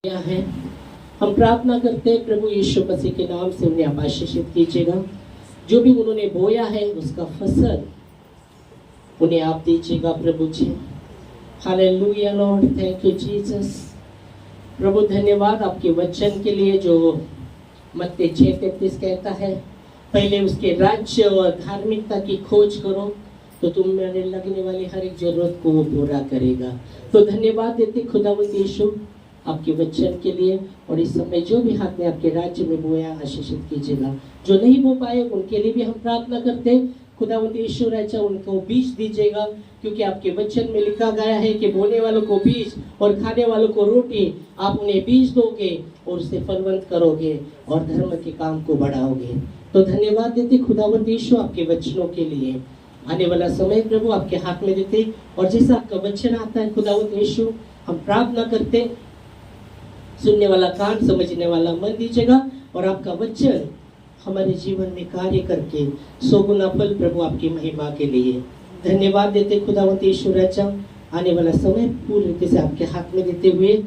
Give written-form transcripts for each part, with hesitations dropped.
है। हम प्रार्थना करते हैं प्रभु यीशु मसीह के नाम से उन्हें आप आशीषित कीजिएगा। जो भी उन्होंने बोया है उसका फसल उन्हें आप दीजिएगा प्रभु जी। Hallelujah Lord, thank you Jesus. प्रभु धन्यवाद आपके वचन के लिए जो मत्ती 6:33 कहता है, पहले उसके राज्य और धार्मिकता की खोज करो तो तुम मेरे लगने वाली हर एक जरूरत को वो पूरा करेगा। तो धन्यवाद देते खुदावंद यीशु आपके वचन के लिए। और इस समय जो भी हाथ में आपके राज्य में बोया आशीषित कीजिएगा। जो नहीं बो पाए उनके लिए भी हम प्रार्थना करते हैं खुदावंद यीशु राजा उनको बीज दीजिएगा, क्योंकि आपके वचन में लिखा गया है कि बोने वालों को बीज और खाने वालों को रोटी, आप उन्हें बीज दोगे और उसे फलवंत करोगे और धर्म के काम को बढ़ाओगे। तो धन्यवाद देते खुदावंद यीशु आपके वचनों के लिए। आने वाला समय प्रभु आपके हाथ में देते और जैसा आपका वचन आता है खुदावंद यीशु हम प्रार्थना करते, सुनने वाला कान समझने वाला मन दीजिएगा और आपका वचन हमारे जीवन में कार्य करके 100 गुना फल प्रभु आपकी महिमा के लिए। धन्यवाद देते खुदावंत यीशु राजा। आने वाला समय पूरी रीति से आपके हाथ में देते हुए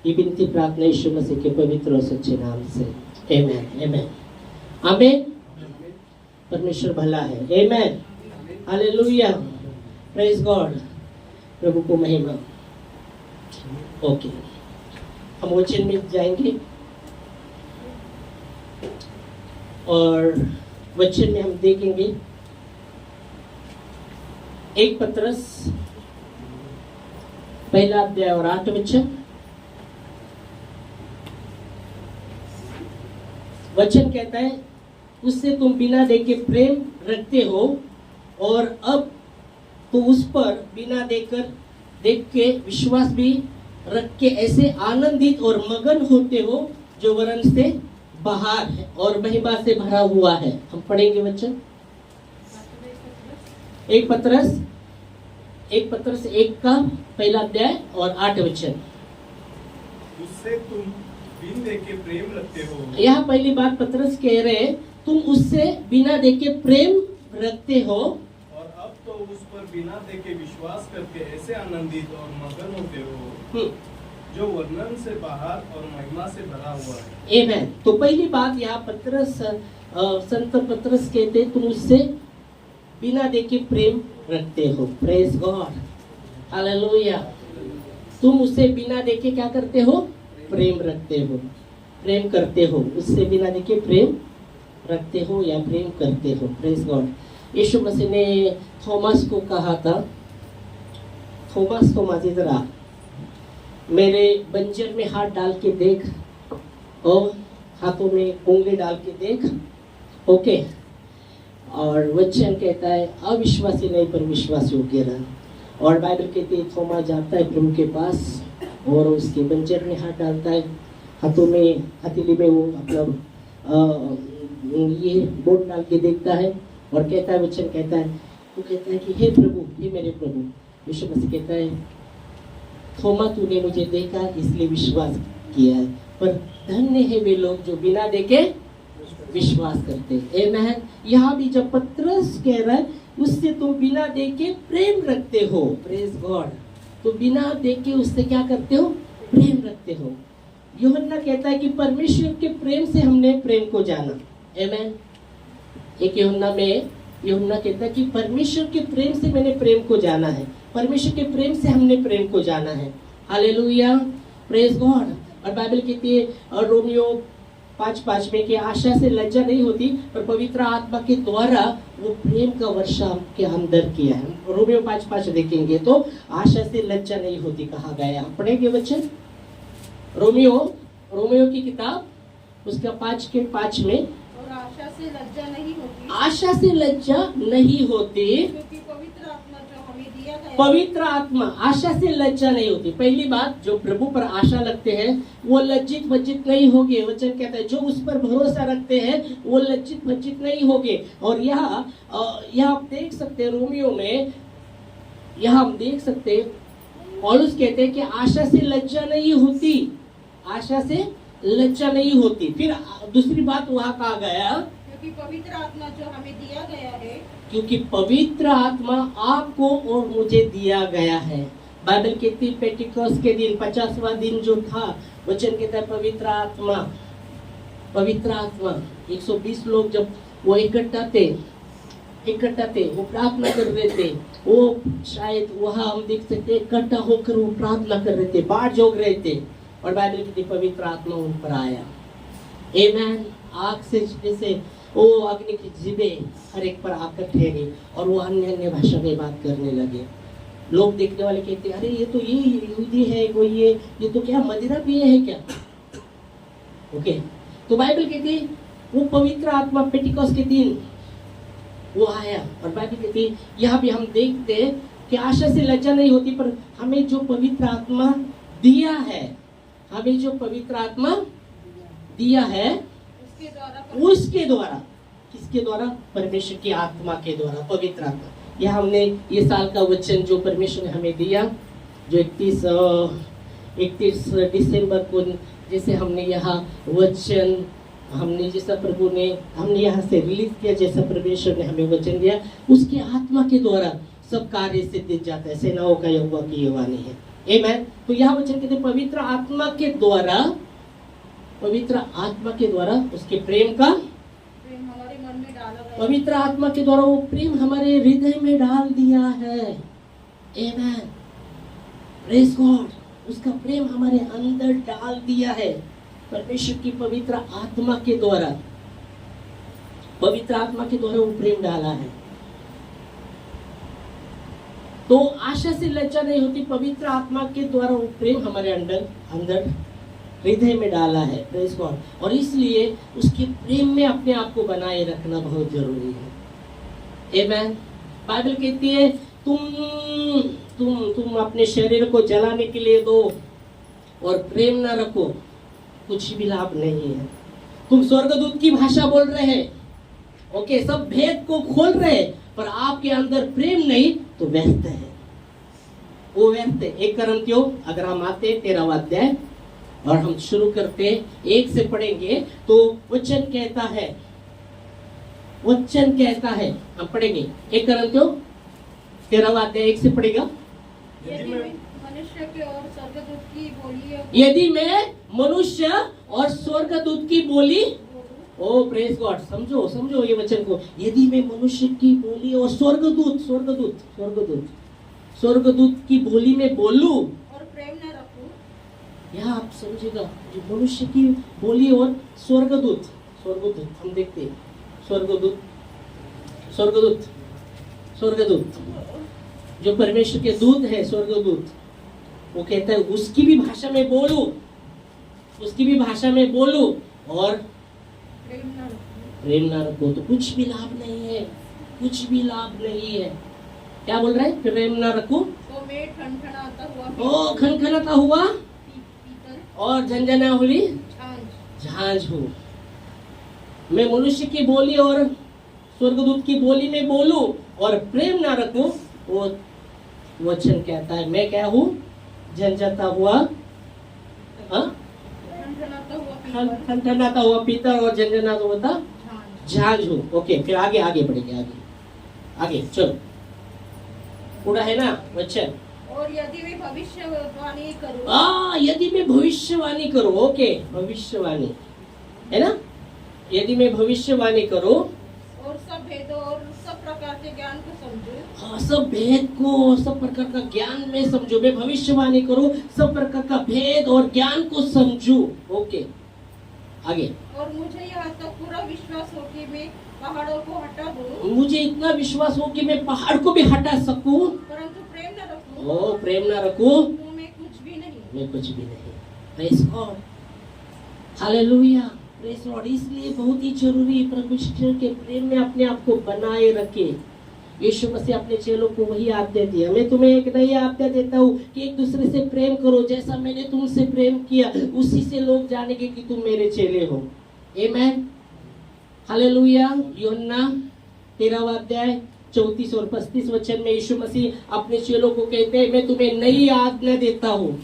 ये विनती प्रार्थना यीशु मसीह के पवित्र और सच्चे नाम से, आमेन आमेन आमेन। परमेश्वर भला है, आमेन हालेलुया, प्रेज गॉड, प्रभु को महिमा। ओके, हम वचन में जाएंगे और वचन में हम देखेंगे 1 पत्रस पहला अध्याय और 8 वचन कहता है, उससे तुम बिना देखे प्रेम रखते हो और अब तो उस पर बिना देख के विश्वास भी रख के ऐसे आनंदित और मगन होते हो जो वरन से बाहर है और महिमा से भरा हुआ है। हम पढ़ेंगे वचन 1 पत्रस 1 का पहला अध्याय और 8 वचन। उससे तुम बिन देखे प्रेम रखते हो। यहाँ पहली बात पत्रस कह रहे हैं, तुम उससे बिना देखे प्रेम रखते हो और अब तो उस पर बिना देखे विश्वास करके ऐसे आनंदित और मगन होते हो जो वर्णन से बाहर और महिमा से भरा हुआ है। आमेन। तो पहली बात यहाँ पत्रस संत पत्रस कहते तुम उससे बिना देखे प्रेम रखते हो। Praise God, hallelujah. तुम उससे बिना देखे क्या करते हो? प्रेम रखते हो, प्रेम करते हो। उससे बिना देखे प्रेम रखते हो या प्रेम करते हो। Praise God. यीशु मसीह ने थॉमस को कहा था, थॉमस इधर मेरे बंजर में हाथ डाल के देख और हाथों में उंगली डाल के देख। ओके। और वचन कहता है अविश्वासी नहीं पर विश्वासी होके रहा। और बाइबल कहती है थोमा जाता है प्रभु के पास और उसके बंजर में हाथ डालता है, हाथों में हथेली में वो मतलब ये बोट डाल के देखता है और कहता है, वचन कहता है, वो कहता है कि हे प्रभु, हे मेरे प्रभु। यीशु मसीह कहता है थोमा तूने मुझे देखा इसलिए विश्वास किया है, पर धन्य है वे लोग जो बिना देखे विश्वास करते हैं। आमेन। यहाँ भी जब पत्रस कह रहा है उससे तुम बिना देखे प्रेम रखते हो। Praise God. तो बिना देखे उससे क्या करते हो? प्रेम रखते हो। यूहन्ना कहता है कि परमेश्वर के प्रेम से हमने प्रेम को जाना। आमेन। एक यूहन्ना कहता है कि परमेश्वर के प्रेम से मैंने प्रेम को जाना है, परमेश्वर के प्रेम से हमने प्रेम को जाना है। Hallelujah, praise God. और बाइबल कहती है और रोमियो 5:5 में कि आशा से लज्जा नहीं होती पर पवित्र आत्मा के द्वारा वो प्रेम का वर्षा के अंदर किया है। रोमियो 5:5 देखेंगे तो आशा से लज्जा नहीं होती कहा गया। पढ़ेंगे वचन रोमियो की किताब उसका 5:5 में, और आशा से लज्जा नहीं होती, आशा से लज्जा नहीं होती क्योंकि पवित्र आत्मा जो हमें दिया गया, पवित्र आत्मा, आशा से लज्जा नहीं होती। पहली बात, जो प्रभु पर आशा लगते हैं वो लज्जित वज्जित नहीं होंगे। वचन कहता है जो उस पर भरोसा रखते हैं वो लज्जित वज्जित नहीं होंगे। और यहाँ आप देख सकते हैं रोमियो में, यहाँ हम देख सकते हैं पौलुस कहते हैं कि आशा से लज्जा नहीं होती, आशा से लज्जा नहीं होती। फिर दूसरी बात वहाँ कहा गया क्योंकि पवित्र आत्मा जो हमें दिया गया है, क्योंकि पवित्र आत्मा आपको और मुझे दिया गया है। बाइबल कहती है पेंटिकॉस्ट के दिन 50वां दिन जो था, वचन कहता है पवित्र आत्मा 120 लोग जब वो इकट्ठा थे, वो प्रार्थना कर रहे थे। वो शायद वहाँ हम देख सकते इकट्ठा होकर वो प्रार्थना कर रहे थे, बाट जोग रहे थे, और बाइबल कहती पवित्र आत्मा उन पर आया। आमेन। आग से जैसे वो अग्नि की जिबें हर एक पर आकर ठहरी और वो अन्य भाषा में बात करने लगे। लोग देखने वाले कहते अरे ये तो ये यहूदी है, कोई ये तो क्या मदिरा पिए है क्या? ओके, तो बाइबल कहती वो पवित्र आत्मा पेंटिकॉस्ट के दिन वो आया, और बाइबल कहती यहाँ भी हम देखते कि आशा से लज्जा नहीं होती, पर हमें जो पवित्र आत्मा दिया है, उसके द्वारा, किसके द्वारा? परमेश्वर की आत्मा के द्वारा, पवित्र आत्मा। यह हमने ये साल का वचन जो परमेश्वर ने हमें दिया, जो 31 दिसंबर को जैसे हमने यहाँ वचन हमने जैसा प्रभु ने हमने यहाँ से रिलीज किया, जैसा परमेश्वर ने हमें वचन दिया, उसकी आत्मा के द्वारा सब कार्य सिद्ध जाता है। सेनाओं का यहोवा की ये वाणी है। आमेन। तो यहाँ वचन कहते पवित्र आत्मा के द्वारा उसके प्रेम का हमारे मन में डाला गया। पवित्र आत्मा के द्वारा वो प्रेम हमारे हृदय में डाल दिया है। आमेन। Praise God. उसका प्रेम हमारे अंदर डाल दिया है परमेश्वर की पवित्र आत्मा के द्वारा वो प्रेम डाला है। तो आशा से लज्जा नहीं होती, पवित्र आत्मा के द्वारा वो प्रेम हमारे अंदर हृदय में डाला है। Praise God. और इसलिए उसके प्रेम में अपने आप को बनाए रखना बहुत जरूरी है। आमेन। बाइबल कहती है तुम अपने शरीर को जलाने के लिए दो और प्रेम ना रखो, कुछ भी लाभ नहीं है। तुम स्वर्गदूत की भाषा बोल रहे हैं, ओके, सब भेद को खोल रहे हैं, पर आपके अंदर प्रेम नहीं तो व्यर्थ है, वो व्यर्थ है। 1 कुरिन्थियों अगर हम आते 13वां अध्याय और हम शुरू करते 1 से पढ़ेंगे तो वचन कहता है हम पढ़ेंगे 1 कुरिन्थियों 13वां अध्याय 1 से पढ़ेगा। यदि मैं मनुष्य के और स्वर्गदूत की बोली यदि मैं मनुष्य और स्वर्गदूत की बोली, ओ प्रेज गॉड, समझो ये वचन को। यदि मैं मनुष्य की बोली और स्वर्गदूत की बोली में बोलूं और प्रेम न रखूं, यहाँ आप समझेगा, जो मनुष्य की बोली और स्वर्गदूत हम देखते हैं, स्वर्गदूत जो परमेश्वर के दूत है, स्वर्गदूत, वो कहता है उसकी भी भाषा में बोलूं और प्रेम ना रखो तो कुछ भी लाभ नहीं है। क्या बोल रहा है? प्रेम ना रखो तो मैं खनखनाता हुआ पीतल और झंझना हुई झांझ हूँ। मैं मनुष्य की बोली और स्वर्गदूत की बोली में बोलूं और प्रेम ना रखूं, वो वचन कहता है मैं क्या हूँ? झंझनाता हुआ पीतल और झंझनाता हुआ झांझ हूँ। ओके, फिर आगे बढ़ेंगे, आगे चलो, पूरा है ना वचन। और यदि मैं भविष्यवाणी करूं, ओके, भविष्यवाणी है ना। यदि मैं भविष्यवाणी करूं और सब भेदों और सब प्रकार के ज्ञान को समझूं, हाँ, सब भेद को, सब प्रकार का ज्ञान में समझो। मैं भविष्यवाणी करूं, सब प्रकार का भेद और ज्ञान को समझूं। ओके, आगे। और मुझे यहाँ तक पूरा विश्वास हो कि मैं पहाड़ों को हटा दूं, मुझे इतना विश्वास हो कि मैं पहाड़ को भी हटा सकूं, परंतु प्रेम न रखूं, प्रेम ना रखूं, तो मैं कुछ भी नहीं। Praise God, hallelujah, praise God. इसलिए बहुत ही जरूरी है परमेश्वर के प्रेम में अपने आप को बनाए रखे। यीशु मसीह अपने चेलों को वही आज्ञा दी, मैं तुम्हें एक नई आज्ञा देता हूँ कि एक दूसरे से प्रेम करो, जैसा मैंने तुमसे प्रेम किया उसी से लोग जानेंगे कि तुम मेरे चेले हो। आमेन, हालेलुया। यूहन्ना 13वां अध्याय 34 और 35 वचन में यीशु मसीह अपने चेलों को कहते हैं मैं तुम्हें नई आज्ञा देता हूँ।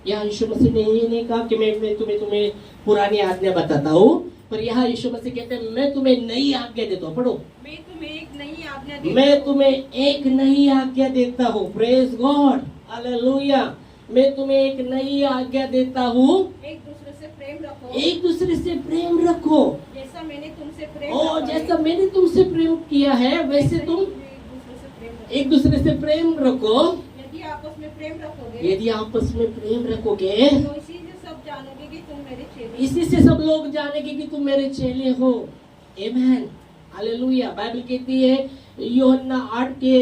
यहाँ यीशु मसीह ने ये नहीं कहा कि मैं तुम्हें पुरानी आज्ञा बताता हूँ, पर यहाँ यीशु मसीह कहते हैं मैं तुम्हें नई आज्ञा देता हूँ। पढ़ो, मैं तुम्हें एक नई आज्ञा देता हूँ। Praise God. हालेलुया। मैं तुम्हें एक नई आज्ञा देता हूँ, एक दूसरे से प्रेम रखो, एक दूसरे से प्रेम रखो। जैसा मैंने तुमसे प्रेम और रखा है, जैसा मैंने तुमसे प्रेम किया है वैसे तुम एक दूसरे से प्रेम एक दूसरे से प्रेम रखो। रखो। यदि आपस में प्रेम रखोगे, यदि आपस में प्रेम रखोगे तो इसी से सब जानोगे कि तुम मेरे चेले हो। इसी से सब लोग जानेंगे कि तुम मेरे चेले हो। आमेन, हालेलुया। बाइबल कहती है यूहन्ना 8 के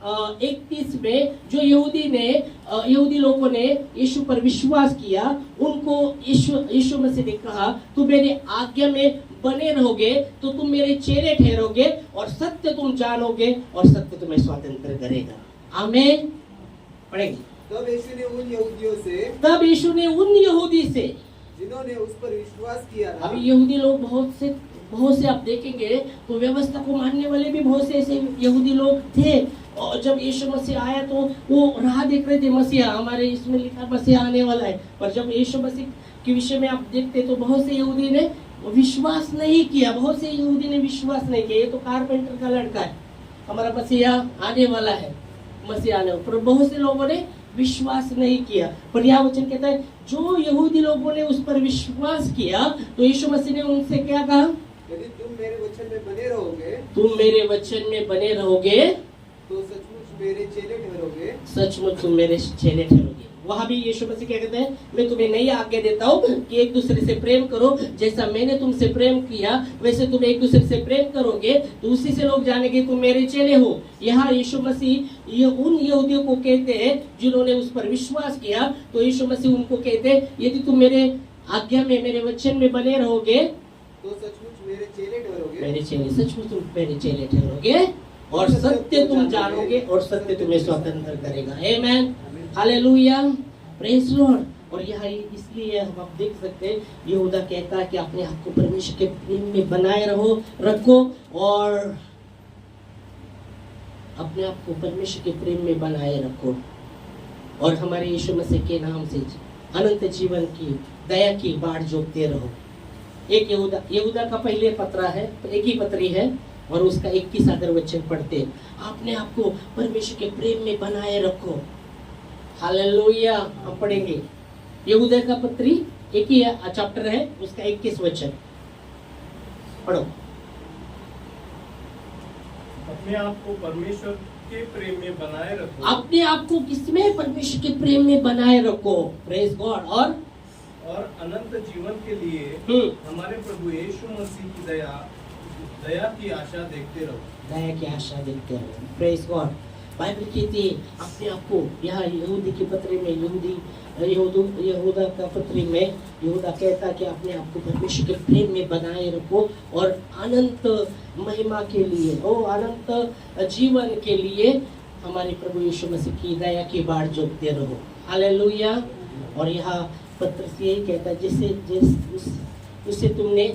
31 में, जो यहूदी लोगों ने यीशु पर विश्वास किया, उनको यीशु मसीह ने कहा, तुम मेरे आज्ञा में बने रहोगे तो तुम मेरे चेले ठहरोगे और सत्य तुम जानोगे और सत्य तुम्हें स्वतंत्र करेगा। आमीन। पढ़ेंगे। तब यीशु ने उन यहूदियों से, तब यीशु ने उन यहूदी से, जिन्होंने उस पर विश्वास किया था, अभी यहूदी लोग बहुत से आप देखेंगे तो व्यवस्था को मानने वाले भी बहुत से ऐसे यहूदी लोग थे। और जब यीशु मसीह आया तो वो राह देख रहे थे, मसीहा हमारे इसमें लिखा मसीहा आने वाला है। पर जब यीशु मसीह के विषय में आप देखते तो बहुत से यहूदी ने विश्वास नहीं किया, बहुत से यहूदी ने विश्वास नहीं किया। ये तो कारपेंटर का लड़का है, हमारा मसीहा आने वाला है, मसीहा आने वाला। पर बहुत से लोगों ने विश्वास नहीं किया। पर यह वचन कहता है जो यहूदी लोगों ने उस पर विश्वास किया तो यीशु मसीह ने उनसे क्या कहा, यदि तुम मेरे वचन में बने रहोगे, तुम मेरे वचन में बने रहोगे तो सचमुच मेरे चेले ठहरोगे। सचमुच तुम मेरे चेले ठहरोगे। वहां भी यीशु मसीह क्या कहते हैं, मैं तुम्हें नई आज्ञा देता हूँ कि एक दूसरे से प्रेम करो, जैसा मैंने तुमसे प्रेम किया वैसे तुम एक दूसरे से प्रेम करोगे तो उसी से लोग जानेंगे तुम मेरे चेले हो। यहाँ यीशु मसीह ये उन यहूदियों को कहते हैं जिन्होंने उस पर विश्वास किया, तो यीशु मसीह उनको कहते हैं यदि तुम मेरे आज्ञा में, मेरे वचन में बने रहोगे तो सचमुच मेरे चेले ठहरोगे। मेरे चेले, सचमुच तुम मेरे चेले ठहरोगे और सत्य तुम जानोगे और सत्य तुम्हें स्वतंत्र करेगा। आमेन, हालेलुया, प्रेज लॉर्ड। और यह इसलिए हम आप देख सकते हैं यहूदा कहता है कि अपने आप को परमेश्वर के प्रेम में बनाए रखो और अपने आप को परमेश्वर के प्रेम में बनाए रखो और हमारे यीशु मसीह के नाम से अनंत जीवन की दया की बाढ़ जोतते रहो। एक यहूदा का पहले पत्र है, एक ही पत्री है और उसका 21 अगर वचन पढ़ते, अपने आप को परमेश्वर के प्रेम में बनाए रखो। हालेलुया। हम पढ़ेंगे यहूदा का पत्री, एक ही चैप्टर है, उसका 21 वचन पढ़ो। अपने आप को परमेश्वर के प्रेम में बनाए रखो। अपने आप को किसमें, परमेश्वर के प्रेम में बनाए रखो। Praise God. और अनंत जीवन के लिए हमारे प्रभु यीशु मसीह की दया की आशा देखते रहो। दया की आशा देखते रहो। Praise God. बाइबल कहती है अपने आप को, यहाँ यहूदी की पत्री में यहूदा का पत्री में यहूदा कहता कि अपने आप को परमेश्वर के प्रेम में बनाए रखो और अनंत महिमा के लिए, ओ अनंत जीवन के लिए हमारे प्रभु यीशु मसीह की दया की बाढ़ जोतते रहो। हालेलुया। और यहाँ पत्र से यही कहता है जिससे तुमने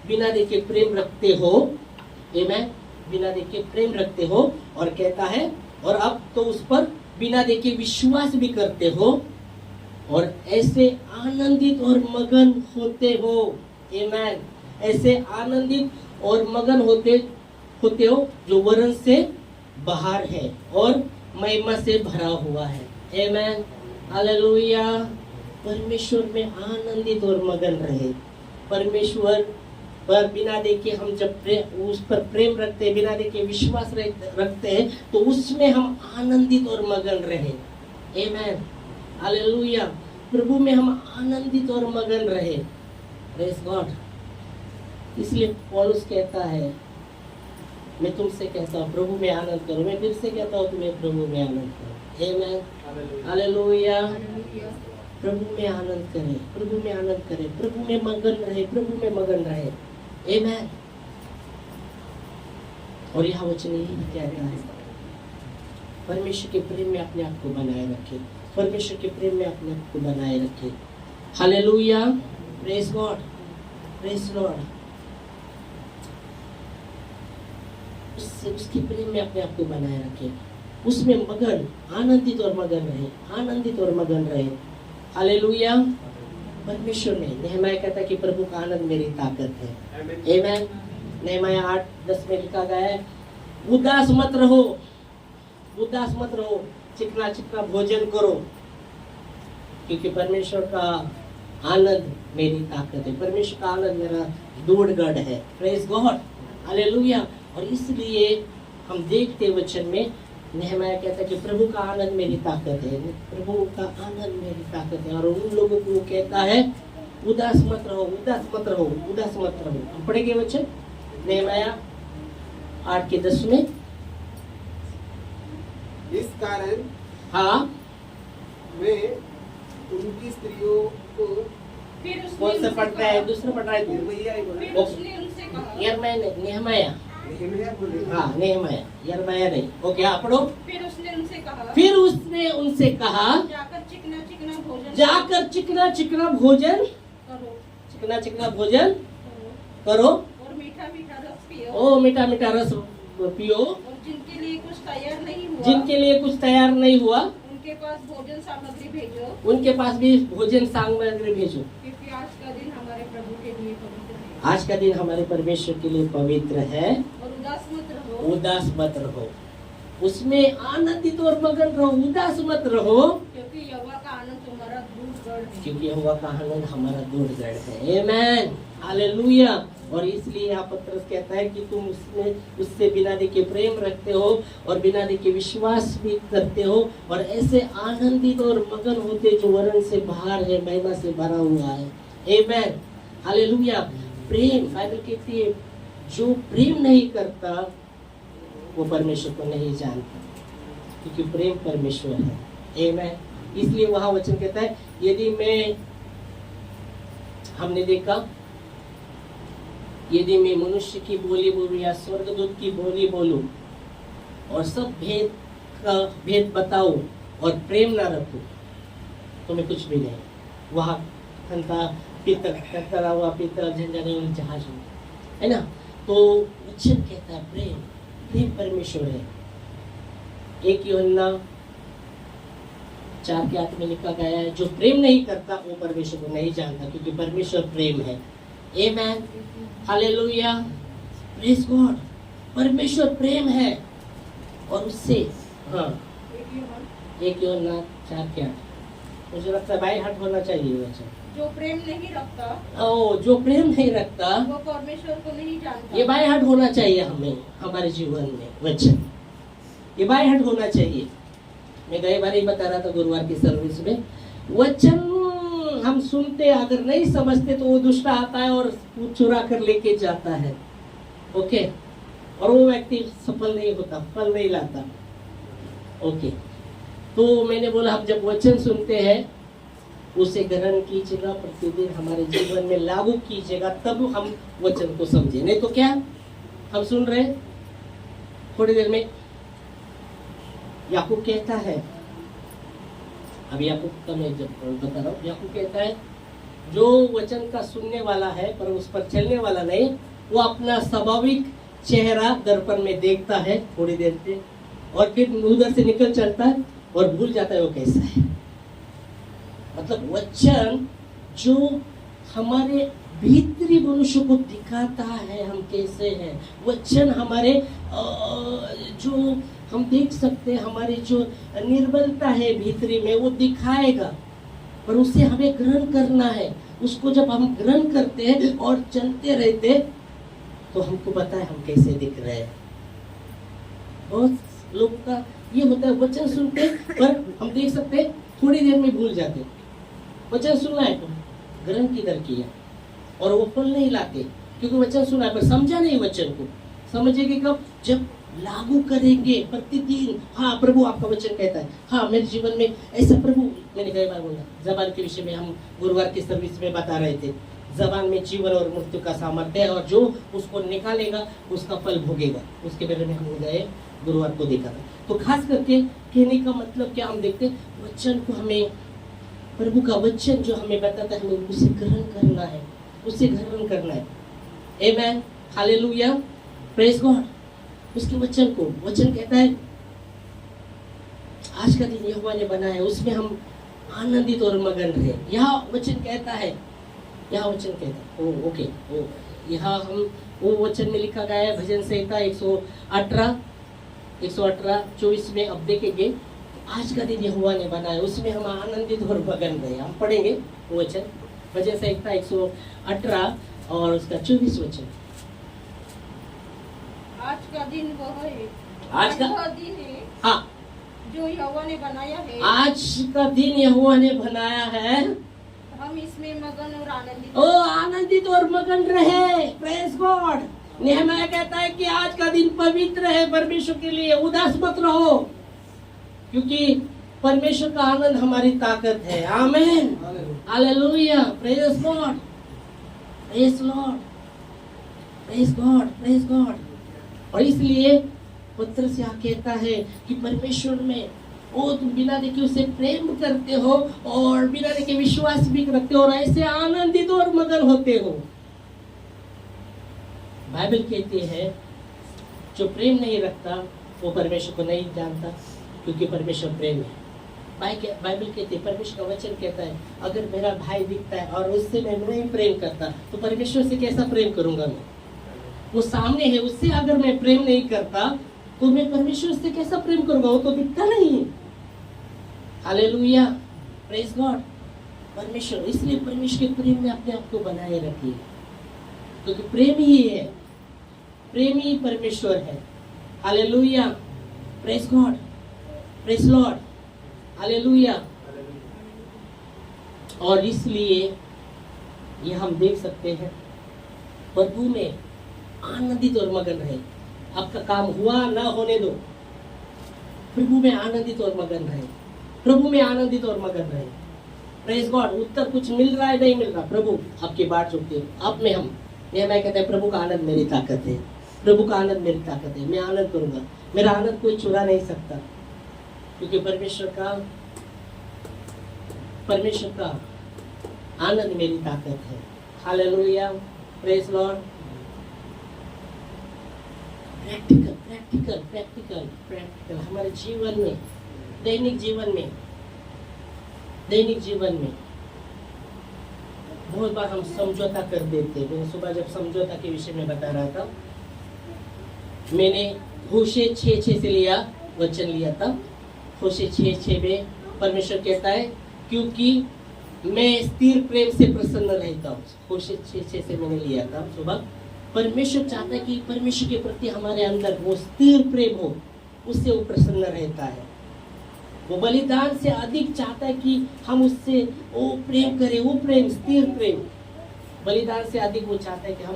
बिना देखे प्रेम रखते हो, आमीन, बिना देखे प्रेम रखते हो। और कहता है और अब तो उस पर बिना देखे विश्वास भी करते हो और ऐसे आनंदित और मगन होते हो। आमीन। ऐसे आनंदित और मगन होते हो जो वरन से बाहर है और महिमा से भरा हुआ है। आमीन, हालेलुया। परमेश्वर में आनंदित और मगन रहे। परमेश्वर पर बिना देखे हम जब उस पर प्रेम रखते हैं, बिना देखे विश्वास रखते हैं तो उसमें हम आनंदित और मगन रहे। आमीन, हालेलुया। प्रभु में हम आनंदित और मगन रहे। Praise God. इसलिए पौलुस कहता है, मैं तुमसे कहता हूँ प्रभु में आनंद करो। मैं फिर से कहता हूँ तुम्हें प्रभु में आनंद करो। आमीन, हालेलुया। प्रभु में आनंद करें, प्रभु में आनंद करें, प्रभु में मगन रहे, प्रभु में मगन रहे। आमीन। और यह वचन यही कहता है परमेश्वर के प्रेम में अपने आप को बनाए रखें, परमेश्वर के प्रेम में अपने आप को बनाए रखें। Hallelujah. Praise God, praise Lord. उसके प्रेम में अपने आप को बनाए रखें, उसमें मगन, आनंदित और मगन रहे, आनंदित और मगन रहे। हालेलुया। परमेश्वर में नेहमाया कहता है कि प्रभु का आनंद मेरी ताकत है। आमीन। नेहमाया 8:10 में लिखा गया है उदास मत रहो, उदास मत रहो। चिकना चिकना भोजन करो, क्योंकि परमेश्वर का आनंद मेरी ताकत है, परमेश्वर का आनंद मेरा दूढ़गढ़ है। Praise God, hallelujah. और इसलिए हम देखते वचन में नेहमाया कहता है कि प्रभु का आनंद मेरी ताकत है, प्रभु का आनंद मेरी ताकत है। और उन लोगों को वो कहता है उदास मत रहो, उदास मत रहो, उदास मत रहो। हम पढ़ेंगे वचन नेहमाया 8:10 में। इस कारण हाँ, वे उनकी स्त्रियों को फिर उसने कौन सा उनसे पढ़ता है? कहा- दूसरा पढ़ रहा है तू? निर्मया ही बोला। फिर उसने उनसे कहा नेहमाया, नेहमिया बोले। हाँ नेहमाया, यरमाया नहीं। ओके, आप पढ़ो। फिर उसने उनसे कहा फिर उसने उनसे कहा जाकर चिकना चिकना भोजन जाकर चिकना चिकना भोजन, करो चिकना चिकना भोजन करो करो, और मीठा मीठा रस पियो ओ मीठा मीठा रस पियो। और जिनके लिए कुछ तैयार नहीं हुआ जिनके लिए कुछ तैयार नहीं हुआ उनके पास भोजन सामग्री भेजो, उनके पास भी भोजन सामग्री भेजो, क्योंकि आज का दिन हमारे प्रभु के लिए पवित्र है। आज का दिन हमारे परमेश्वर के लिए पवित्र है। और उदास मत रहो, उदास मत रहो, उसमें आनंदित और मगन रहो, उदास मत रहो, क्योंकि यहोवा का आनंद तुम्हारा दूरगढ़ है। क्योंकि यहोवा का आनंद हमारा दूढ़गढ़ है। आमेन, हालेलुया। और इसलिए यहाँ पत्रस कहता है कि तुम उससे बिना देखे प्रेम रखते हो और बिना देखे विश्वास भी करते हो, और ऐसे आनंदित और मगन होते जो वरण से बाहर है, महिमा से भरा हुआ है। आमेन, हालेलुया। प्रेम, बाइबल कहती है जो प्रेम नहीं करता वो परमेश्वर को नहीं जानता, क्योंकि प्रेम परमेश्वर है। आमेन। इसलिए वहां वचन कहता है यदि हमने देखा यदि मैं मनुष्य की बोली बोलूं या स्वर्गदूत की बोली बोलूं और सब भेद बताऊं और प्रेम ना रखूं तो मैं कुछ भी नहीं। वहां खनता हुआ पीतल झंझाने जहाज है ना। तो वचन कहता है प्रेम, प्रेम परमेश्वर है। 1 यूहन्ना 4:8 में लिखा गया है जो प्रेम नहीं करता वो परमेश्वर को नहीं जानता, क्योंकि परमेश्वर प्रेम है। आमेन, हालेलुया, प्रेज गॉड। परमेश्वर प्रेम है और उससे हाँ 1 यूहन्ना 4:8 मुझे लगता है बाई हार्ट होना चाहिए वचन। जो प्रेम नहीं रखता जो प्रेम नहीं रखता वो परमेश्वर को नहीं जानता। ये बाई हार्ट होना चाहिए हमें हमारे जीवन में वचन, ये बाई हार्ट होना चाहिए। मैं गई बार ही बता रहा था गुरुवार की सर्विस में, वचन हम सुनते अगर नहीं समझते तो वो दुष्ट आता है और चुरा कर लेके जाता है। ओके, और वो व्यक्ति सफल नहीं होता, फल नहीं लाता। ओके, तो मैंने बोला हम जब वचन सुनते हैं उसे ग्रहण कीजिएगा, प्रतिदिन हमारे जीवन में लागू कीजिएगा, तब हम वचन को समझे। नहीं तो क्या हम सुन रहे थोड़ी देर में याकूब कहता है, अभी याकूब का मैं जब बता रहा हूँ, याकूब कहता है जो वचन का सुनने वाला है पर उस पर चलने वाला नहीं, वो अपना स्वाभाविक चेहरा दर्पण में देखता है थोड़ी देर पे और फिर उधर से निकल चलता है और भूल जाता है वो कैसा है। मतलब वचन जो हमारे भीतरी मनुष्य को दिखाता है हम कैसे हैं। वचन हमारे जो हम देख सकते हैं हमारी जो निर्बलता है भीतरी में वो दिखाएगा, पर उसे हमें ग्रहण करना है। उसको जब हम ग्रहण करते हैं और चलते रहते तो हमको पता है हम कैसे दिख रहे हैं। बहुत लोगों का ये होता है वचन सुनते पर हम देख सकते हैं थोड़ी देर में भूल जाते। वचन सुना है तो ग्रहण किधर किया और वो फल नहीं लाते, क्योंकि वचन सुना है पर समझा नहीं। वचन को समझेंगे कब? जब लागू करेंगे प्रतिदिन। हाँ प्रभु आपका वचन कहता है, हाँ मेरे जीवन में ऐसा प्रभु। मैंने कई बार बोला जबान के विषय में, हम गुरुवार की सर्विस में बता रहे थे जबान में जीवन और मृत्यु का सामर्थ्य है और जो उसको निकालेगा उसका फल भोगेगा। उसके बारे में हम गए गुरुवार को देखा था। तो खास करके कहने का मतलब क्या, हम देखते वचन को हमें, प्रभु का वचन जो हमें बताता है हमें उसे ग्रहण करना है, उसे ग्रहण करना है। आमेन, हालेलुया, प्रेज गॉड। उसके वचन को, वचन कहता है आज का दिन यहोवा ने बनाया है उसमें हम आनंदित और मगन रहे। यहाँ वचन कहता है, यहाँ वचन कहता है ओके ओ यहाँ हम वो वचन में लिखा गया है भजन संहिता 118 24 में। अब देखेंगे आज का दिन यहोवा ने बनाया, उसमें हम आनंदित और मगन रहे। हम पढ़ेंगे वो वचन, वजह से 118 और उसका 24 वचन। आज का दिन वह है, आज का वह दिन है हाँ, जो यहोवा ने बनाया है। आज का दिन यहोवा ने बनाया है, हम इसमें मगन और आनंदित ओ आनंदित और मगन रहे। Praise God. नेहमिया कहता है कि आज का दिन पवित्र है परमेश्वर के लिए, उदास मत रहो, क्योंकि परमेश्वर का आनंद हमारी ताकत है। आमीन, hallelujah, praise God, praise Lord, praise God, praise God. और इसलिए पत्रस यहाँ कहता है कि परमेश्वर में ओ तुम बिना देखे उसे प्रेम करते हो और बिना देखे विश्वास भी रखते हो और ऐसे आनंदित और मगन होते हो। बाइबल कहती है जो प्रेम नहीं रखता वो परमेश्वर को नहीं जानता, क्योंकि परमेश्वर प्रेम है। बाइबल कहती है, परमेश्वर का वचन कहता है, अगर मेरा भाई दिखता है और उससे मैं नहीं प्रेम करता तो परमेश्वर से कैसा प्रेम करूंगा मैं? वो सामने है, उससे अगर मैं प्रेम नहीं करता तो मैं परमेश्वर से कैसा प्रेम करूंगा? वो तो दिखता नहीं। Hallelujah, praise God. परमेश्वर, इसलिए परमेश्वर के प्रेम में अपने आप को बनाए रखिए, क्योंकि प्रेम ही है, प्रेम ही परमेश्वर है। Hallelujah, praise God, praise Lord, hallelujah. और इसलिए ये हम देख सकते हैं, प्रभु में आनंदित और मगन रहे। आपका काम हुआ ना होने दो, प्रभु में आनंदित और मगन रहे, प्रभु में आनंदित और मगन रहे। Praise God. उत्तर कुछ मिल रहा है नहीं मिल रहा, प्रभु आपकी बात सुनते हो। आप में हम ये मैं कहता है, प्रभु का आनंद मेरी ताकत है, प्रभु का आनंद मेरी ताकत है। मैं आनंद करूंगा, मेरा आनंद कोई चुरा नहीं सकता, क्योंकि परमेश्वर का आनंद मेरी ताकत है। Hallelujah, praise Lord. Practical practical practical practical हमारे जीवन में, दैनिक जीवन में बहुत बार हम समझौता कर देते हैं। मैंने सुबह जब समझौता के विषय में बता रहा था, मैंने होशे 6:6 से वचन लिया था। होशे 6:6 में परमेश्वर कहता है, क्योंकि मैं स्थिर प्रेम से प्रसन्न रहता हूँ। होशे 6:6 से मैंने लिया था सुबह। परमेश्वर चाहता है कि परमेश्वर के प्रति हमारे अंदर वो स्थिर प्रेम हो, उससे वो प्रसन्न रहता है। वो बलिदान से अधिक चाहता है कि हम उससे वो प्रेम करें, वो प्रेम, स्थिर प्रेम। बलिदान से अधिक वो चाहता है कि हम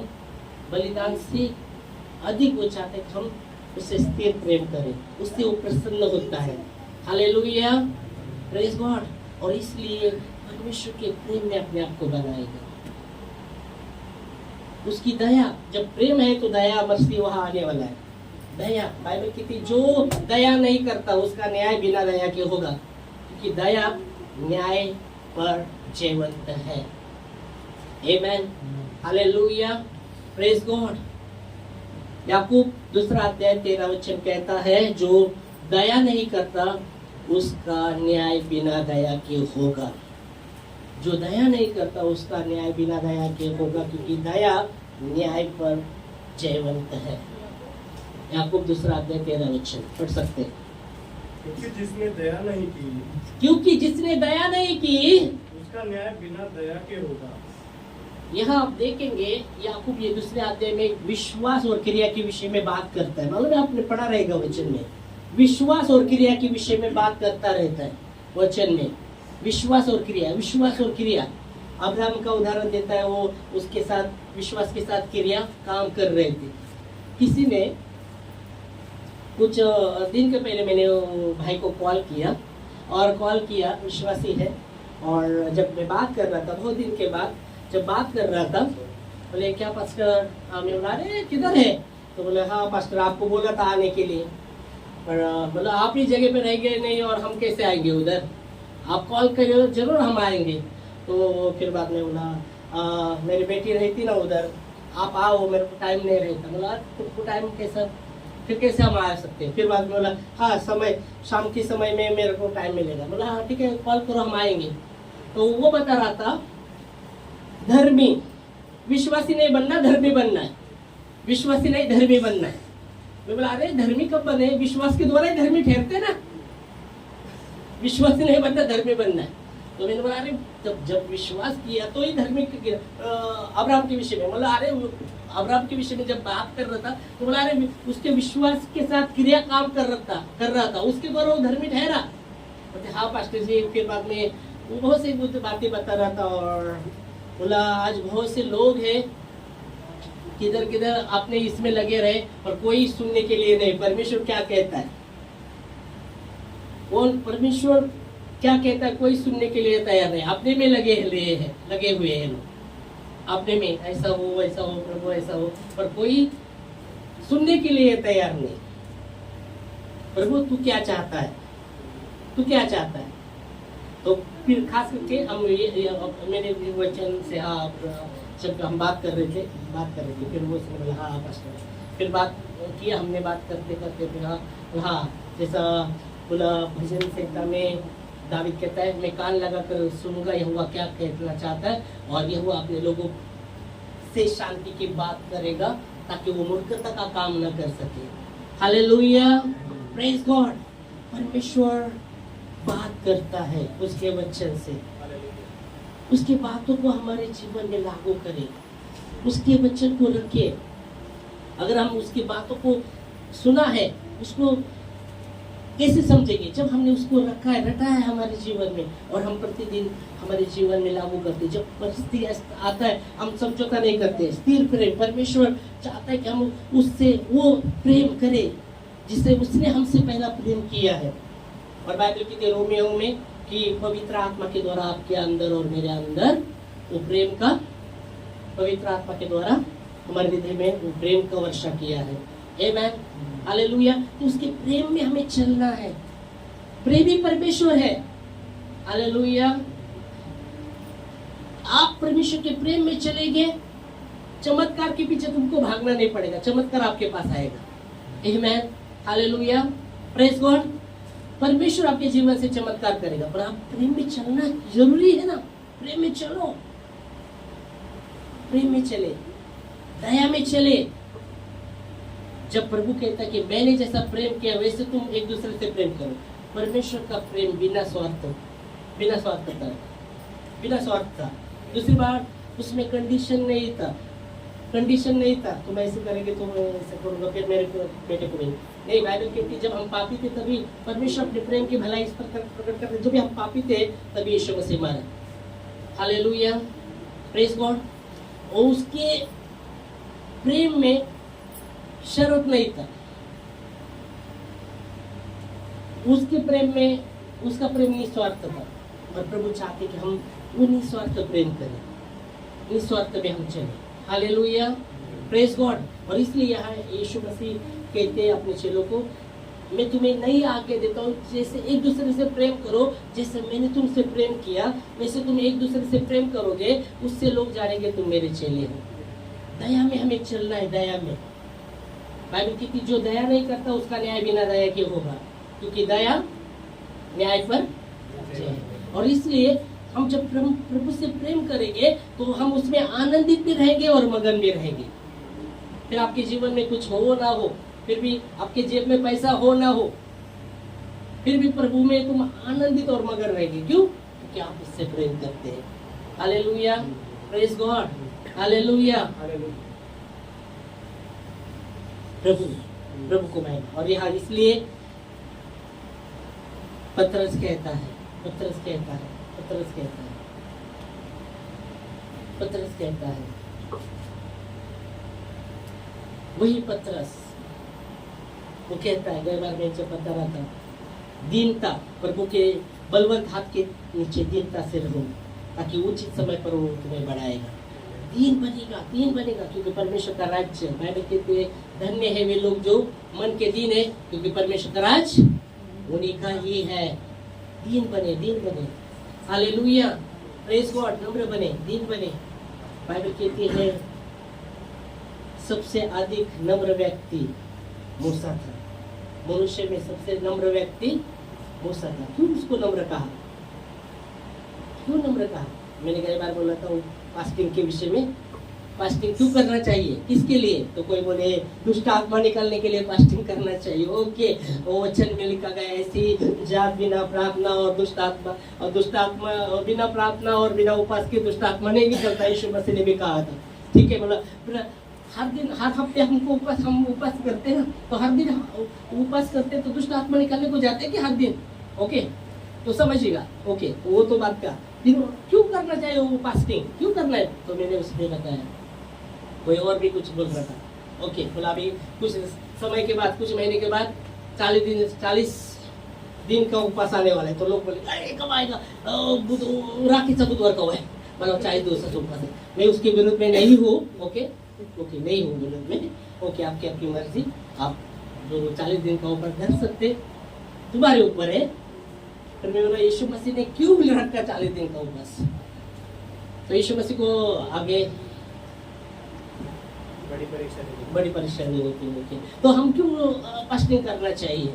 उससे स्थिर प्रेम करें, उससे वो प्रसन्न होता है। Hallelujah, praise God. और इसलिए परमेश्वर के प्रेम में अपने आप को बनाएगा। उसकी दया, जब प्रेम है तो दया मर्सी वहां आने वाला है। दया, बाइबल कहती जो दया नहीं करता उसका न्याय बिना दया के होगा, क्योंकि दया न्याय पर जीवंत है। आमेन, हालेलुया, प्रेज गॉड। याकूब 2:13 कहता है, जो दया नहीं करता उसका न्याय बिना दया के होगा। जो दया नहीं करता उसका न्याय बिना दया के होगा, क्योंकि दया न्याय पर जयवंत है। याकूब 2:13 पढ़ सकते हैं। क्योंकि जिसने दया नहीं की उसका न्याय बिना दया के होगा। यहाँ आप देखेंगे याकूब ये 2 में विश्वास और क्रिया के विषय में बात करता है। मालूम है, आपने पढ़ा रहेगा वचन में, विश्वास और क्रिया के विषय में बात करता रहता है वचन में। विश्वास और क्रिया। अब्राहम का उदाहरण देता है, वो उसके साथ विश्वास के साथ क्रिया काम कर रहे थे। किसी ने कुछ दिन के पहले मैंने भाई को कॉल किया, विश्वासी है, और जब मैं बात कर रहा था, बहुत दिन के बाद जब बात कर रहा था, बोले क्या पास्टर? मैं बोला अरे किधर है? तो बोले हाँ पास्टर, आपको बोला था आने के लिए, पर बोला आप ही जगह पे रह गए नहीं और हम कैसे आएंगे उधर, आप कॉल करिए जरूर हम आएंगे। तो फिर बाद में बोला मेरी बेटी रहती ना उधर, आप आओ, मेरे को टाइम नहीं रहता। बोला तुमको टाइम कैसा, फिर कैसे हम आ सकते हैं? फिर बाद में बोला हाँ समय, शाम के समय में मेरे को टाइम मिलेगा। बोला हाँ ठीक है, कॉल करो हम आएंगे। तो वो बता रहा था धर्मी, विश्वासी नहीं बनना, धर्मी बनना है। विश्वासी नहीं, धर्मी बनना है। मैं बोला अरे धर्मी कब बने? विश्वास के द्वारा ही धर्मी ठहरते ना। विश्वासी नहीं बनना, धर्मी बनना है। तो मैंने बोला अरे जब विश्वास किया तो ही धार्मिक अब्राहम के विषय में, मतलब अरे अब्राहम के विषय में जब बात कर रहा था तो बोला अरे उसके विश्वास के साथ क्रिया काम कर रहा था, उसके द्वारा वो धर्मी ठहरा। बोलते हाँ पास्टर जी। फिर बाद में वो बहुत सी बातें बता रहा था और बोला आज बहुत से लोग हैं किधर किधर अपने इसमें लगे रहे और कोई सुनने के लिए नहीं, परमेश्वर क्या कहता है, वो परमेश्वर क्या कहता है कोई सुनने के लिए तैयार नहीं, अपने में लगे हुए हैं लोग, अपने में ऐसा हो वैसा हो प्रभु ऐसा हो, पर कोई सुनने के लिए तैयार नहीं। प्रभु तू क्या चाहता है, तू क्या चाहता है। तो फिर खास करके हम मेरे वचन से जब हम बात कर रहे थे फिर वो बोला हाँ पास्टर। फिर बात किया हमने, बात करते करते फिर हाँ जैसा बोला भजन संहिता में दावीद कहता है मैं कान लगाकर सुनूंगा यहोवा क्या कहना चाहता है, और यहोवा अपने लोगों से शांति की बात करेगा ताकि वो मूर्खता का काम न कर सके। Hallelujah, praise God. परमेश्वर बात करता है उसके वचन से, उसकी बातों को हमारे जीवन में लागू करें, उसके वचन को रखें। अगर हम उसकी बातों को सुना है उसको कैसे समझेंगे, जब हमने उसको रटा है हमारे जीवन में और हम प्रतिदिन हमारे जीवन में लागू करते। जब परिस्थिति आता है हम समझौता नहीं करते, स्थिर प्रेम। परमेश्वर चाहता है कि हम उससे वो प्रेम करें जिससे उसने हमसे पहला प्रेम किया है। और बाइबल कहती है रोमियो में कि पवित्र आत्मा के द्वारा आपके अंदर और मेरे अंदर वो प्रेम का, पवित्र आत्मा के द्वारा हमारे हृदय में वो प्रेम का वर्षा किया है। आमेन, हालेलुया। तो उसके प्रेम में हमें चलना है, प्रेमी परमेश्वर है। हालेलुया। आप परमेश्वर के प्रेम में चलेंगे, चमत्कार के पीछे तुमको भागना नहीं पड़ेगा, चमत्कार आपके पास आएगा। आमेन, हालेलुया, प्रेज गॉड। परमेश्वर आपके जीवन से चमत्कार करेगा, पर आप प्रेम में चलना जरूरी है ना। प्रेम में चलो, प्रेम में चले, दया में चले। जब प्रभु कहता है कि मैंने जैसा प्रेम किया वैसे तुम एक दूसरे से प्रेम करो। परमेश्वर का प्रेम बिना स्वार्थ था। दूसरी बात उसमें कंडीशन नहीं था, तुम ऐसे करेंगे तो मैं ऐसा करूंगा फिर मेरे बेटे को नहीं। बाइबल कहती है जब हम पापी थे तभी परमेश्वर अपने प्रेम की भलाई इस पर प्रकट करते, जब हम पापी थे तभी यीशु मसीह मरा। Hallelujah, praise God. और उसके प्रेम में शर्त नहीं था, उसके प्रेम में उसका प्रेम निस्वार्थ था। और प्रभु चाहते कि हम वो निस्वार्थ प्रेम करें, निस्वार्थ में हम चलें। Hallelujah, praise God. और इसलिए यहाँ यीशु मसीह कहते हैं अपने चेलों को मैं तुम्हें नई आज्ञा देता हूँ, जैसे एक दूसरे से प्रेम करो, जैसे मैंने तुमसे प्रेम किया वैसे तुम एक दूसरे से प्रेम करोगे, उससे लोग जानेंगे तुम मेरे चेले हो। दया में हमें चलना है, दया में। बाइबल कहती जो दया नहीं करता उसका न्याय बिना दया के होगा, क्योंकि दया न्याय पर जय। और इसलिए हम जब प्रभु से प्रेम करेंगे तो हम उसमें आनंदित भी रहेंगे और मगन भी रहेंगे। फिर आपके जीवन में कुछ हो ना हो, फिर भी आपके जेब में पैसा हो ना हो, फिर भी प्रभु में तुम आनंदित और मगन रहेंगे। क्यों? क्योंकि आप उससे प्रेम करते हैं। Hallelujah, praise God, hallelujah. प्रभु को मैं। और यहाँ इसलिए पतरस कहता है वही पतरस वो कहता है, गई बार मैं जब बता रहा था, दीनता, प्रभु के बलवंत हाथ के नीचे दीनता से रहो ताकि उचित समय पर वो तुम्हें बढ़ाएगा। दीन बनेगा क्योंकि परमेश्वर का राज्य, बाइबल कहते हैं धन्य है वे लोग जो मन के दीन है क्योंकि परमेश्वर का राज्य उन्हीं का ही है। दीन बने। Hallelujah, praise God. नम्र बने, दीन बने। बाइबल कहती है सबसे अधिक नम्र व्यक्ति मूसा था, मनुष्य में सबसे नम्र व्यक्ति मूसा था। क्यों उसको नम्र कहा? मैंने कई बार बोला था फास्टिंग के विषय में फास्टिंग क्यों करना चाहिए, किसके लिए? तो कोई बोले दुष्ट आत्मा निकालने के लिए फास्टिंग करना चाहिए। ओके, वो वचन में लिखा गया ऐसी जात बिना प्रार्थना और दुष्ट आत्मा और बिना प्रार्थना और बिना उपास के दुष्ट आत्मा नहीं निकलता, यीशु मसीह ने भी कहा था। ठीक है, बोला हर दिन हर हफ्ते हम उपास करते हैं, तो हर दिन उपास करते हैं तो दुष्ट आत्मा निकालने को जाते हैं कि हर दिन? ओके, तो समझिएगा। ओके, वो तो बात का फिर क्यों करना चाहिए वो फास्टिंग, क्यों करना है? तो मैंने उसने बताया, कोई और भी कुछ बोल रहा था। ओके, बोला अभी कुछ समय के बाद, कुछ महीने के बाद 40 दिन का उपवास आने वाला है। तो लोग बोले अरे कब आएगा, राखीचा बुधवार कब है, मतलब 40 दिवसाचा उपवास है। मैं उसके विरुद्ध में नहीं हूँ। ओके, नहीं हूँ विरोध में। ओके, आपकी मर्जी, आप जो 40 दिन का उपवास कर सकते, तुम्हारे ऊपर है। फिर मैं बोला यीशु मसीह ने क्यों भी रखा 40 दिन का उपवास? तो यीशु मसीह को आगे बड़ी परेशानी होती है। तो हम क्यों फास्टिंग करना चाहिए?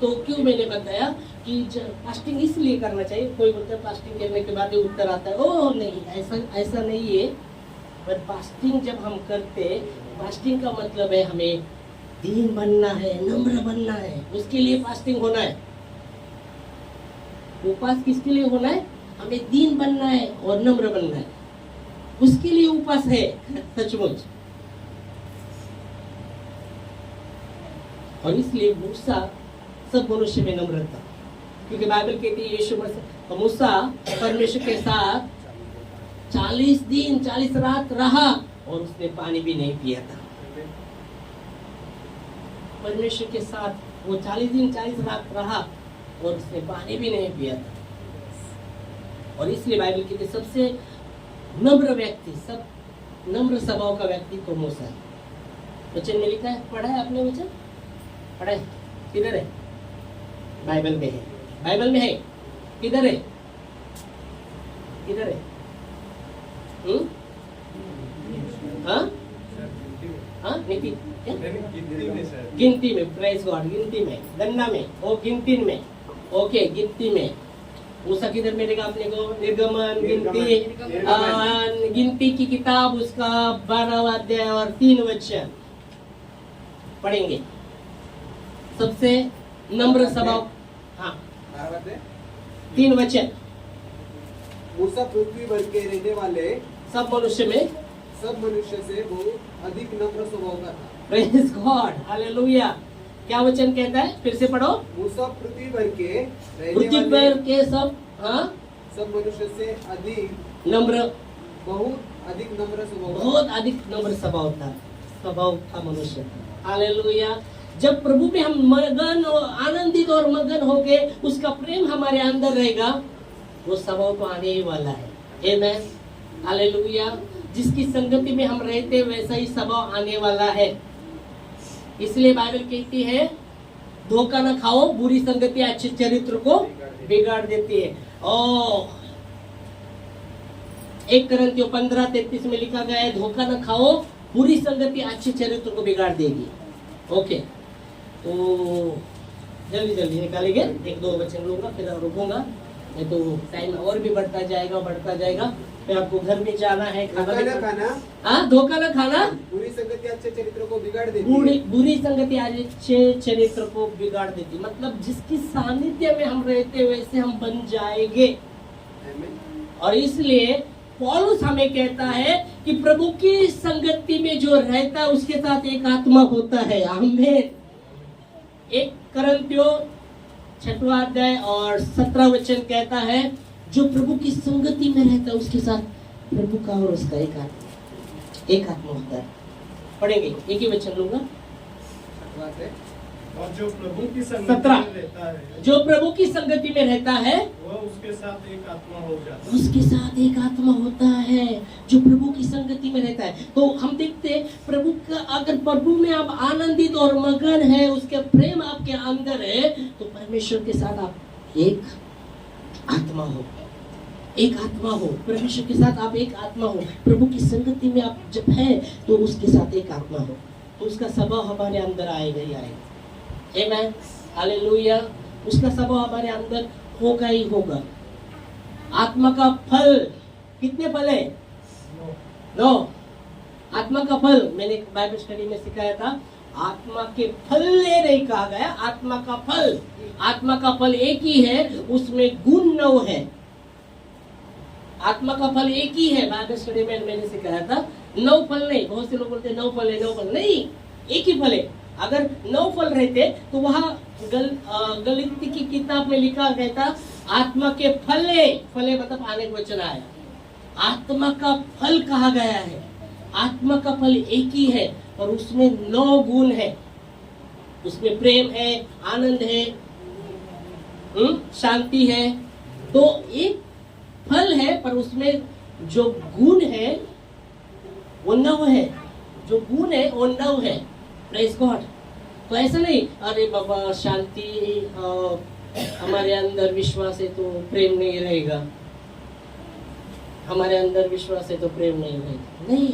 तो क्यों मैंने बताया कि फास्टिंग इसलिए करना चाहिए। कोई बोलता है फास्टिंग करने के बाद उत्तर आता है, ओह नहीं, ऐसा नहीं है। पर फास्टिंग जब हम करते, फास्टिंग का मतलब है हमें दीन बनना है, नम्र बनना है, उसके लिए फास्टिंग होना है। उपवास किसके लिए होना है? हमें दीन बनना है और नम्र बनना है, उसके लिए उपवास है सचमुच। और इसलिए मूसा सब मनुष्य में नम्र था, क्योंकि बाइबल कहती है यीशु मसीह मूसा परमेश्वर के साथ 40 दिन 40 रात रहा और उसने पानी भी नहीं पिया था। परमेश्वर के साथ वो 40 दिन 40 रात रहा और उसने पानी भी नहीं पिया था। और इसलिए बाइबल कहती है सबसे नम्र व्यक्ति, सब नम्र स्वभाव का व्यक्ति तो मूसा है। वचन में लिखा है, पढ़ा है आपने वचन? पढ़ा है? किधर है? बाइबल में है। बाइबल में है? किधर है? किधर है? नीति गिनती में, प्रेज गॉड, गिनती में, गन्ना में, ओ गिनती में। ओके, गिनती में मूसा किधर मिलेगा अपने को? निर्गमन, गिनती की किताब, उसका 12वां अध्याय और 3 वचन पढ़ेंगे। सबसे नम्र स्वभाव, हाँ 3 वचन। मूसा पृथ्वी भर के रहने वाले सब मनुष्य से वो अधिक नम्र स्वभाव का था। Praise God, hallelujah. क्या वचन कहता है? फिर से पढ़ो। मूसा पृथ्वी भर के पृथ्वी पर के सब मनुष्य से अधिक नम्र, बहुत अधिक नम्र स्वभाव था मनुष्य। हालेलुया। जब प्रभु में हम मगन और आनंदित और मगन होके उसका प्रेम हमारे अंदर रहेगा, वो स्वभाव तो आने ही वाला है। आमेन, हालेलुया। जिसकी संगति में हम रहते वैसा ही स्वभाव आने वाला है। इसलिए बाइबल कहती है धोखा न खाओ, बुरी संगति अच्छे चरित्र को बिगाड़ देती है। 1 कोरिन्थियों 15:33 में लिखा गया है, धोखा न खाओ, बुरी संगति अच्छे चरित्र को बिगाड़ देगी। ओके, तो जल्दी निकालेंगे, 1-2 वचन लूंगा फिर रुकूंगा, नहीं तो टाइम और भी बढ़ता जाएगा। फिर आपको घर में जाना है, धोखा न खाना, बुरी संगति अच्छे चरित्र को बिगाड़ देती। बुरी संगति अच्छे चरित्र को बिगाड़ देती, मतलब जिसकी सानिध्य में हम रहते वैसे हम बन जाएंगे। और इसलिए पौलुस हमें कहता है कि प्रभु की संगति में जो रहता है उसके साथ एक आत्मा होता है। आमीन। 1 कोरिन्थियों 6वां अध्याय और 17 वचन कहता है, जो प्रभु की संगति में रहता है उसके साथ प्रभु का और उसका एक आत्मा होता है। पढ़ेंगे, एक ही वचन लूंगा। और जो प्रभु की संगति में रहता है, जो प्रभु की संगति में रहता है वह उसके साथ एक आत्मा हो जाता है। उसके साथ एक आत्मा होता है, जो प्रभु की संगति में रहता है। तो हम देखते हैं प्रभु का, अगर प्रभु में आप आनंदित और मगन है, उसके प्रेम आपके अंदर है, तो परमेश्वर के साथ आप एक आत्मा हो, परमेश्वर के साथ आप एक आत्मा हो। प्रभु की संगति में आप जब है तो उसके साथ एक आत्मा हो, तो उसका स्वभाव हमारे अंदर आएगा ही आएगा। आमीन, हालेलुया। उसका स्वभाव हमारे अंदर होगा ही होगा। आत्मा का फल, कितने फल है? 9। आत्मा का फल मैंने बाइबल स्टडी में सिखाया था, आत्मा के फल नहीं कहा गया, आत्मा का फल। आत्मा का फल एक ही है, उसमें गुण 9 है। आत्मा का फल एक ही है, बाइबल स्टडी में मैंने सिखाया था, 9 फल नहीं। बहुत से लोग बोलते हैं 9 फल है, 9 फल नहीं, एक ही फल है। अगर 9 फल रहते तो वहां गलीती की किताब में लिखा गया था आत्मा के फले, फले मतलब आने का वचन आया, आत्मा का फल कहा गया है। आत्मा का फल एक ही है और उसमें 9 गुण है। उसमें प्रेम है, आनंद है, शांति है। तो एक फल है पर उसमें जो गुण है वो 9 है, जो गुण है वो 9 है। Praise God. तो ऐसा नहीं अरे बाबा शांति हमारे अंदर विश्वास है तो प्रेम नहीं रहेगा, हमारे अंदर विश्वास है तो प्रेम नहीं रहेगा। नहीं,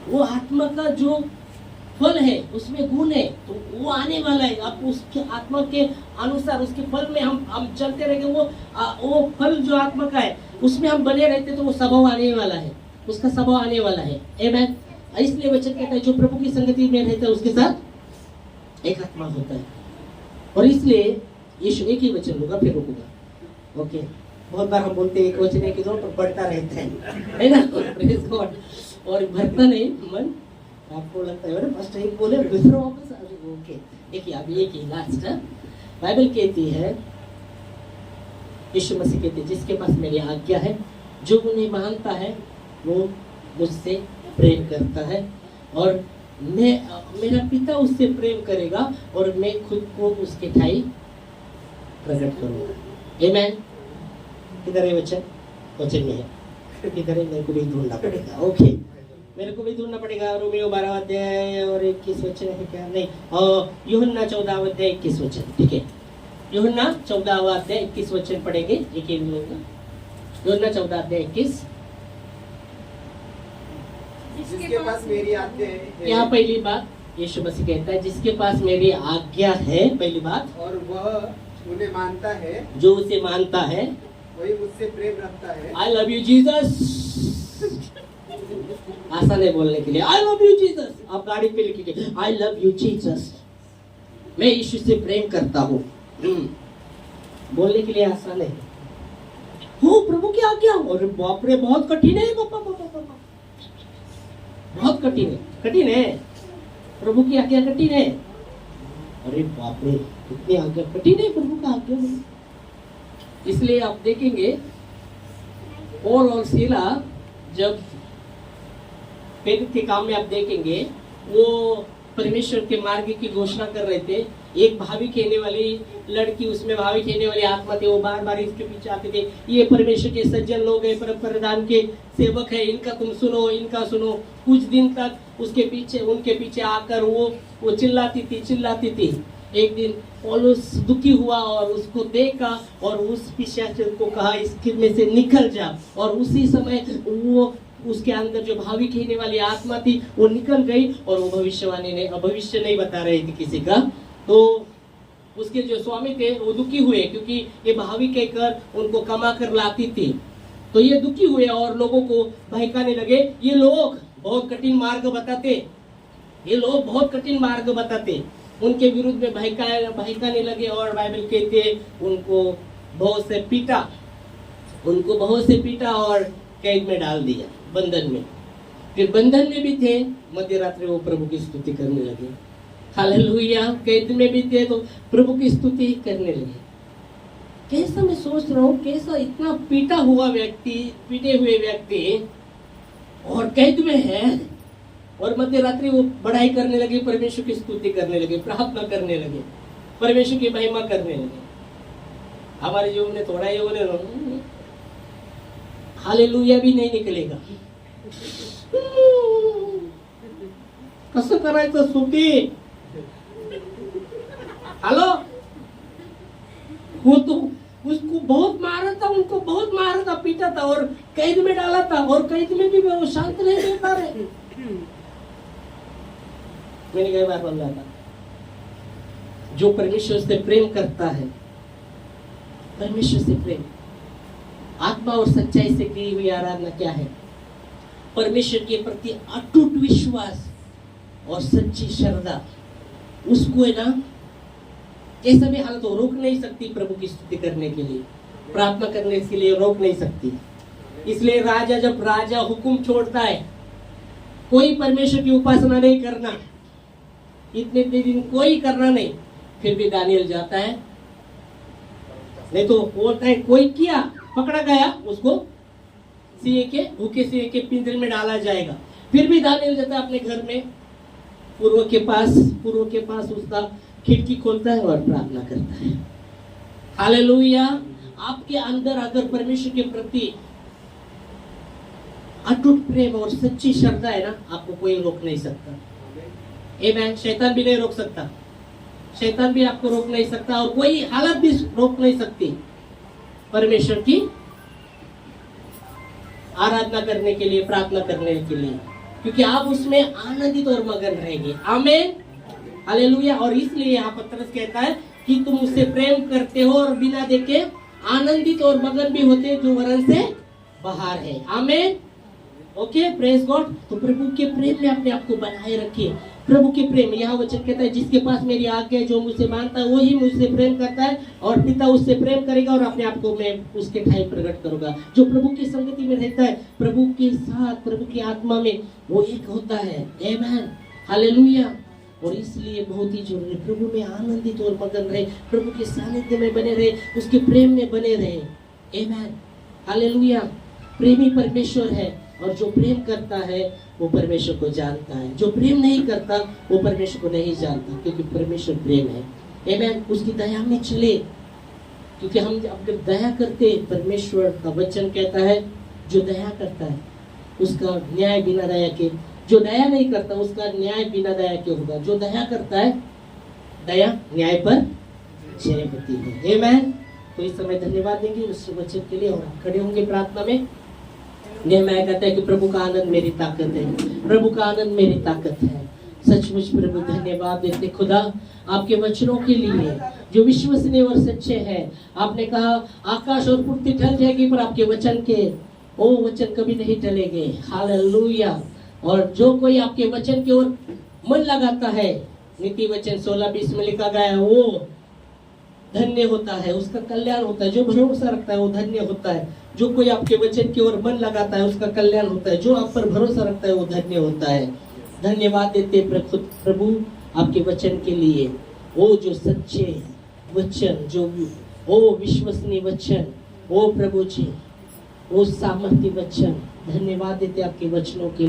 वो आत्मा का जो फल है उसमें गुण है तो वो आने वाला है। आप उसके आत्मा के अनुसार उसके फल में हम चलते रहेंगे। वो फल जो आत्मा का है उसमें हम बने रहते तो वो स्वभाव आने वाला है, उसका स्वभाव आने वाला है। आमेन। इसलिए वचन कहता है जो प्रभु की संगति में रहता है उसके साथ एक आत्मा होता है। और इसलिए यीशु एक ही वचन लूंगा फिर रुकूंगा। ओके, बहुत बार हम बोलते हैं एक वचन है कि दो पर बढ़ता रहता है ना, प्रेज गॉड। और भरता नहीं मन, आपको लगता है फर्स्ट एक बोले दूसरा वापस। ओके, देखिए अभी एक ही लास्ट बाइबल कहती है, यीशु मसीह कहते हैं जिसके पास मेरी आज्ञा है, जो उन्हें मानता है वो मुझसे प्रेम करता है और मेरा पिता उससे प्रेम करेगा और मैं खुद को उसके ठाई प्रकट करूंगा। आमेन। किधर है वचन? वचन में है, किधर है? मेरे को भी ढूंढना पड़ेगा। ओके, मेरे को भी ढूंढना पड़ेगा। रोमियो 12 अध्याय और 21 वचन है क्या? नहीं, यूहन्ना 14 अध्याय 21 वचन। ठीक है, यूहन्ना 14 अध्याय 21 वचन पढ़ेंगे एक एक लोग। यूहन्ना 14 अध्याय 21। जिसके पास मेरी आज्ञा है, यहाँ पहली बात यीशु मसीह कहता है जिसके पास मेरी आज्ञा है, पहली बात, और वह उन्हें मानता है, जो उसे मानता है वही मुझसे प्रेम रखता है। I love you Jesus. आसान है बोलने के लिए, आई लव यू जीसस। आप गाड़ी पे लिखिए आई लव यू जीसस, मैं यीशु से प्रेम करता हूँ। बोलने के लिए आसान है, हो प्रभु की आज्ञा। और बाप रे बहुत कठिन है पापा, बहुत कठिन है, कठिन है। प्रभु की आज्ञा कठिन है। अरे बाप रे कितनी आज्ञा कठिन है प्रभु का आज्ञा। इसलिए आप देखेंगे पौल और सीला जब प्रेरित के काम में आप देखेंगे वो परमेश्वर के मार्ग की घोषणा कर रहे थे। एक भावी कहने वाली लड़की, उसमें भावी कहने वाली आत्मा थे, वो बार बार इसके पीछे आते थे, ये परमेश्वर के सज्जन लोग हैं, परम प्रधान के सेवक है, इनका तुम सुनो, इनका सुनो। कुछ दिन तक उसके पीछे उनके पीछे आकर वो चिल्लाती थी। एक दिन पौलुस दुखी हुआ और उसको देखा और उस पिशाच को कहा इसके में से निकल जा, और उसी समय वो उसके अंदर जो भावी कहने वाली आत्मा थी वो निकल गई और वो भविष्य नहीं बता रही थी किसी का। तो उसके जो स्वामी थे वो दुखी हुए क्योंकि ये भावी कहकर उनको कमा कर लाती थी। तो ये दुखी हुए और लोगों को बहकाने लगे। ये लोग बहुत कठिन मार्ग बताते, उनके विरुद्ध में बहकाने लगे और बाइबल कहते उनको बहुत से पीटा और कैद में डाल दिया, बंधन में। फिर बंधन में भी थे, मध्य रात्रि वो प्रभु की स्तुति करने लगे। हालेलुया। कैद में भी थे तो प्रभु की स्तुति करने लगे। कैसा मैं सोच रहा हूँ, कैसा इतना पीटे हुए व्यक्ति और कैद में है और मध्य रात्रि वो बढ़ाई करने लगे, परमेश्वर की स्तुति करने लगे, प्रार्थना करने लगे, परमेश्वर की महिमा करने लगे। हमारे जीवन में थोड़ा ही बोले हालेलुया भी नहीं निकलेगा। कसं करायचं स्तुती? हेलो, वो तो उसको बहुत मारा था, उनको बहुत मारा था, पीटा था और कैद में डाला था, और कैद में भी वो शांत नहीं रहता रहे। मैंने कई बार बोला था, जो परमेश्वर से प्रेम करता है, परमेश्वर से प्रेम, आत्मा और सच्चाई से की हुई आराधना क्या है? परमेश्वर के प्रति अटूट विश्वास और सच्ची श्रद्धा, उसको है ना कैसा भी हालत हो रोक नहीं सकती प्रभु की स्तुति करने के लिए, प्रार्थना करने के लिए रोक नहीं सकती। इसलिए राजा जब राजा हुक्म छोड़ता है कोई परमेश्वर की उपासना नहीं करना, इतने दिन कोई करना नहीं, फिर भी दानियल जाता है, नहीं तो बोलता है कोई किया पकड़ा गया उसको सीए के भूखे सीए के पिंजरे में डाला जाएगा, फिर भी दानियल जाता है अपने घर में पूर्व के पास उसका खिड़की खोलता है और प्रार्थना करता है। हालेलुया। आपके अंदर अगर परमेश्वर के प्रति अटूट प्रेम और सच्ची श्रद्धा है ना, आपको कोई रोक नहीं सकता। आमीन। शैतान भी नहीं रोक सकता, शैतान भी आपको रोक नहीं सकता और कोई हालत भी रोक नहीं सकती परमेश्वर की आराधना करने के लिए, प्रार्थना करने के लिए, क्योंकि आप उसमें आनंदित और मगन रहेंगे। आमीन। हालेलुया। और इसलिए यहाँ पतरस कहता है कि तुम उससे प्रेम करते हो और बिना देखे आनंदित और मगन भी होते जो वरन से बाहर है। आमीन। Okay, praise God. तो प्रभु के प्रेम में अपने आप को बनाए रखिए। प्रभु के प्रेम, यहाँ वचन कहता है जिसके पास मेरी आज्ञा है, जो मुझसे मानता है वही मुझसे प्रेम करता है और पिता उससे प्रेम करेगा और अपने आप को मैं उसके ठाई प्रकट करूंगा। जो प्रभु की संगति में रहता है, प्रभु के साथ, प्रभु की आत्मा में, वो एक होता है। आमीन। हालेलुया। और इसलिए बहुत ही जरूरी प्रभु में आनंदित और मगन रहे, प्रभु के सानिध्य में बने रहे, उसके प्रेम में बने रहे। आमीन। हालेलुया। प्रेमी परमेश्वर है और जो प्रेम करता है वो परमेश्वर को जानता है, जो प्रेम नहीं करता वो परमेश्वर को नहीं जानता, क्योंकि परमेश्वर प्रेम है। आमीन। उसकी दया में चले, क्योंकि हम अगर दया करते, परमेश्वर का वचन कहता है जो दया करता है उसका न्याय बिना दया के, जो दया नहीं करता उसका न्याय बिना दया के होगा। जो दया करता है दया न्याय पर जयपति है। आमीन। तो इस समय धन्यवाद देंगे उस वचन के लिए और खड़े होंगे प्रार्थना में। नेहमिया कहता है कि प्रभु का आनंद मेरी ताकत है, प्रभु का आनंद मेरी ताकत है। सचमुच प्रभु धन्यवाद देते खुदा आपके वचनों के लिए जो विश्वसनीय और सच्चे हैं। आपने कहा आकाश और पृथ्वी टल जाएगी पर आपके वचन के वो वचन कभी नहीं टलेंगे। हालेलुया। और जो कोई आपके वचन की ओर मन लगाता है, नीति वचन 16:20 में लिखा गया है, वो धन्य होता है, उसका कल्याण होता है। जो भरोसा रखता है वो धन्य होता है। जो कोई आपके वचन की ओर मन लगाता है उसका कल्याण होता है। जो आप पर भरोसा रखता है वो धन्य होता है। धन्यवाद देते प्रभु आपके वचन के लिए, वो जो सच्चे वचन, जो वो विश्वसनीय वचन, वो प्रभु जी वो सामर्थ्य वचन। धन्यवाद देते आपके वचनों के